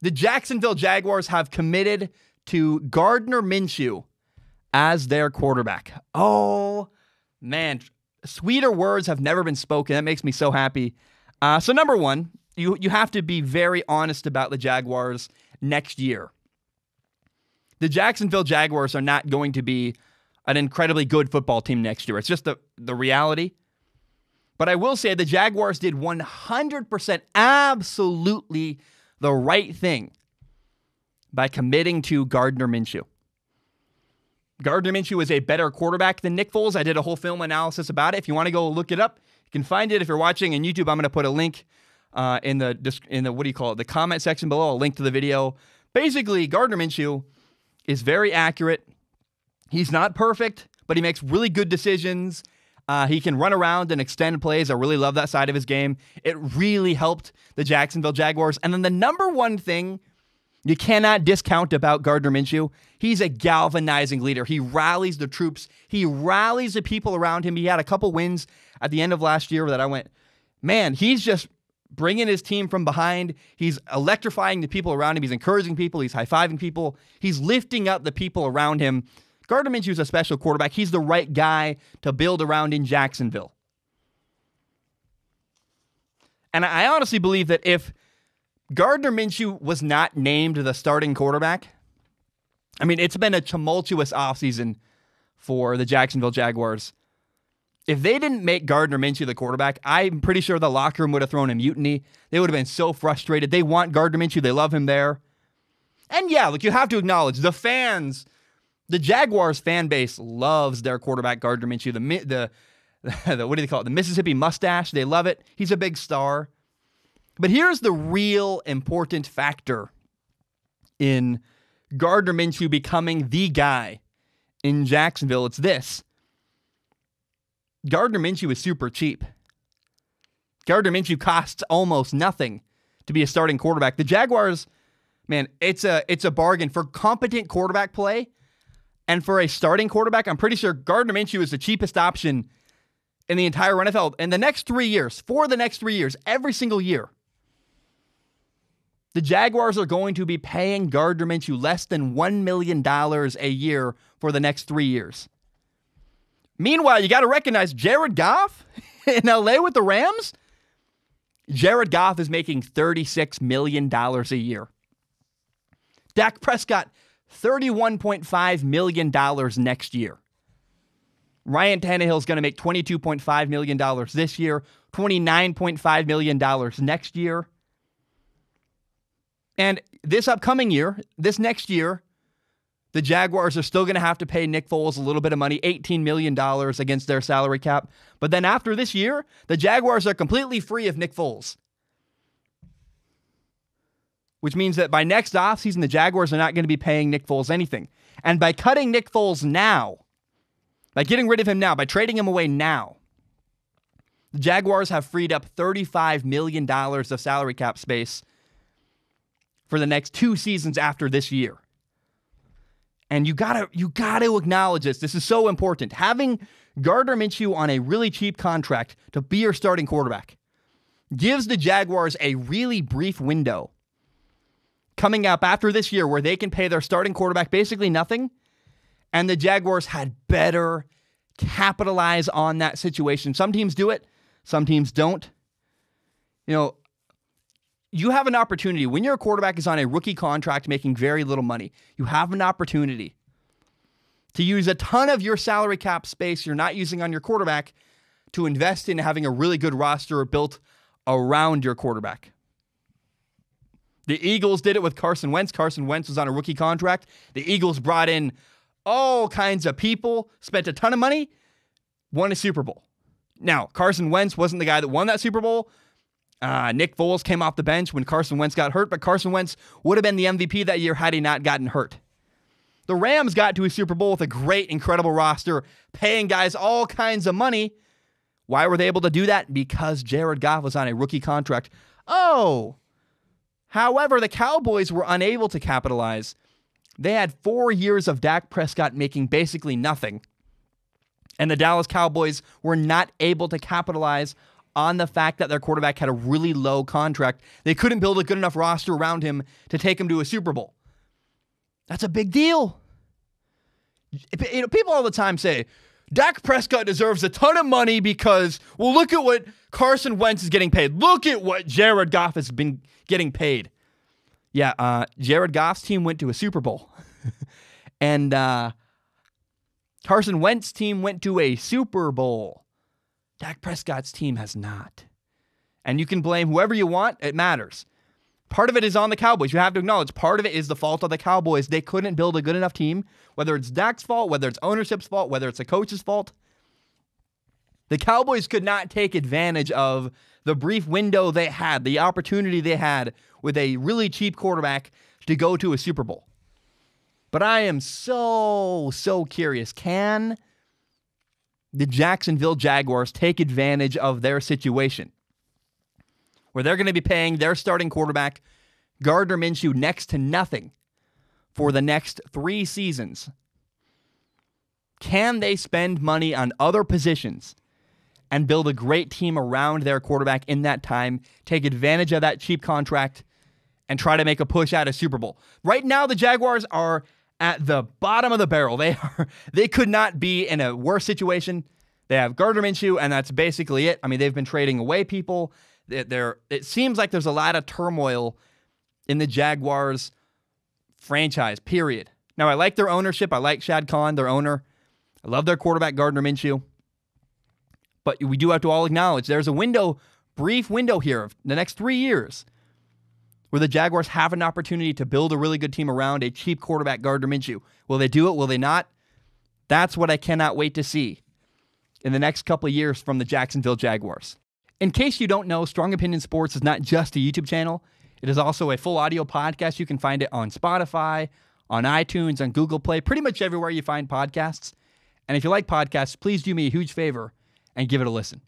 The Jacksonville Jaguars have committed to Gardner Minshew as their quarterback. Oh, man. Sweeter words have never been spoken. That makes me so happy. So number one, you have to be very honest about the Jaguars next year. The Jacksonville Jaguars are not going to be an incredibly good football team next year. It's just the reality. But I will say the Jaguars did 100% absolutely the right thing by committing to Gardner Minshew. Gardner Minshew is a better quarterback than Nick Foles. I did a whole film analysis about it. If you want to go look it up, you can find it. If you're watching on YouTube, I'm going to put a link in the what do you call it? The comment section below. A link to the video. Basically, Gardner Minshew is very accurate. He's not perfect, but he makes really good decisions. He can run around and extend plays. I really love that side of his game. It really helped the Jacksonville Jaguars. And then the number one thing you cannot discount about Gardner Minshew, he's a galvanizing leader. He rallies the troops. He rallies the people around him. He had a couple wins at the end of last year that I went, man, he's just bringing his team from behind. He's electrifying the people around him. He's encouraging people. He's high-fiving people. He's lifting up the people around him. Gardner Minshew is a special quarterback. He's the right guy to build around in Jacksonville. And I honestly believe that if Gardner Minshew was not named the starting quarterback, I mean, it's been a tumultuous offseason for the Jacksonville Jaguars. If they didn't make Gardner Minshew the quarterback, I'm pretty sure the locker room would have thrown a mutiny. They would have been so frustrated. They want Gardner Minshew. They love him there. And yeah, look, you have to acknowledge the fans. The Jaguars fan base loves their quarterback, Gardner Minshew. The what do they call it? The Mississippi mustache. They love it. He's a big star. But here's the real important factor in Gardner Minshew becoming the guy in Jacksonville. It's this. Gardner Minshew is super cheap. Gardner Minshew costs almost nothing to be a starting quarterback. The Jaguars, man, it's a bargain for competent quarterback play. And for a starting quarterback, I'm pretty sure Gardner Minshew is the cheapest option in the entire NFL. In the next 3 years, for the next 3 years, every single year, the Jaguars are going to be paying Gardner Minshew less than $1 million a year for the next 3 years. Meanwhile, you got to recognize Jared Goff in LA with the Rams. Jared Goff is making $36 million a year. Dak Prescott, $31.5 million next year. Ryan Tannehill is going to make $22.5 million this year, $29.5 million next year. And this upcoming year, this next year, the Jaguars are still going to have to pay Nick Foles a little bit of money, $18 million against their salary cap. But then after this year, the Jaguars are completely free of Nick Foles. Which means that by next offseason, the Jaguars are not going to be paying Nick Foles anything. And by cutting Nick Foles now, by getting rid of him now, by trading him away now, the Jaguars have freed up $35 million of salary cap space for the next 2 seasons after this year. And you gotta acknowledge this. This is so important. Having Gardner Minshew on a really cheap contract to be your starting quarterback gives the Jaguars a really brief window coming up after this year where they can pay their starting quarterback basically nothing, and the Jaguars had better capitalize on that situation. Some teams do it, some teams don't. You know, you have an opportunity. When your quarterback is on a rookie contract making very little money, you have an opportunity to use a ton of your salary cap space you're not using on your quarterback to invest in having a really good roster built around your quarterback. The Eagles did it with Carson Wentz. Carson Wentz was on a rookie contract. The Eagles brought in all kinds of people, spent a ton of money, won a Super Bowl. Now, Carson Wentz wasn't the guy that won that Super Bowl. Nick Foles came off the bench when Carson Wentz got hurt, but Carson Wentz would have been the MVP that year had he not gotten hurt. The Rams got to a Super Bowl with a great, incredible roster, paying guys all kinds of money. Why were they able to do that? Because Jared Goff was on a rookie contract. However, the Cowboys were unable to capitalize. They had 4 years of Dak Prescott making basically nothing. And the Dallas Cowboys were not able to capitalize on the fact that their quarterback had a really low contract. They couldn't build a good enough roster around him to take him to a Super Bowl. That's a big deal. You know, people all the time say, Dak Prescott deserves a ton of money because, well, look at what Carson Wentz is getting paid. Look at what Jared Goff has been getting paid. Yeah, Jared Goff's team went to a Super Bowl. And Carson Wentz's team went to a Super Bowl. Dak Prescott's team has not. And you can blame whoever you want. It matters. Part of it is on the Cowboys. You have to acknowledge part of it is the fault of the Cowboys. They couldn't build a good enough team, whether it's Dak's fault, whether it's ownership's fault, whether it's a coach's fault. The Cowboys could not take advantage of the brief window they had, the opportunity they had with a really cheap quarterback to go to a Super Bowl. But I am so curious. Can the Jacksonville Jaguars take advantage of their situation, where they're going to be paying their starting quarterback, Gardner Minshew, next to nothing for the next 3 seasons? Can they spend money on other positions and build a great team around their quarterback in that time, take advantage of that cheap contract, and try to make a push at a Super Bowl? Right now, the Jaguars are at the bottom of the barrel. They could not be in a worse situation. They have Gardner Minshew, and that's basically it. I mean, they've been trading away people. It seems like there's a lot of turmoil in the Jaguars franchise, period. Now, I like their ownership. I like Shad Khan, their owner. I love their quarterback, Gardner Minshew. But we do have to all acknowledge there's a brief window here of the next 3 years where the Jaguars have an opportunity to build a really good team around a cheap quarterback, Gardner Minshew. Will they do it? Will they not? That's what I cannot wait to see in the next couple of years from the Jacksonville Jaguars. In case you don't know, Strong Opinion Sports is not just a YouTube channel. It is also a full audio podcast. You can find it on Spotify, on iTunes, on Google Play, pretty much everywhere you find podcasts. And if you like podcasts, please do me a huge favor and give it a listen.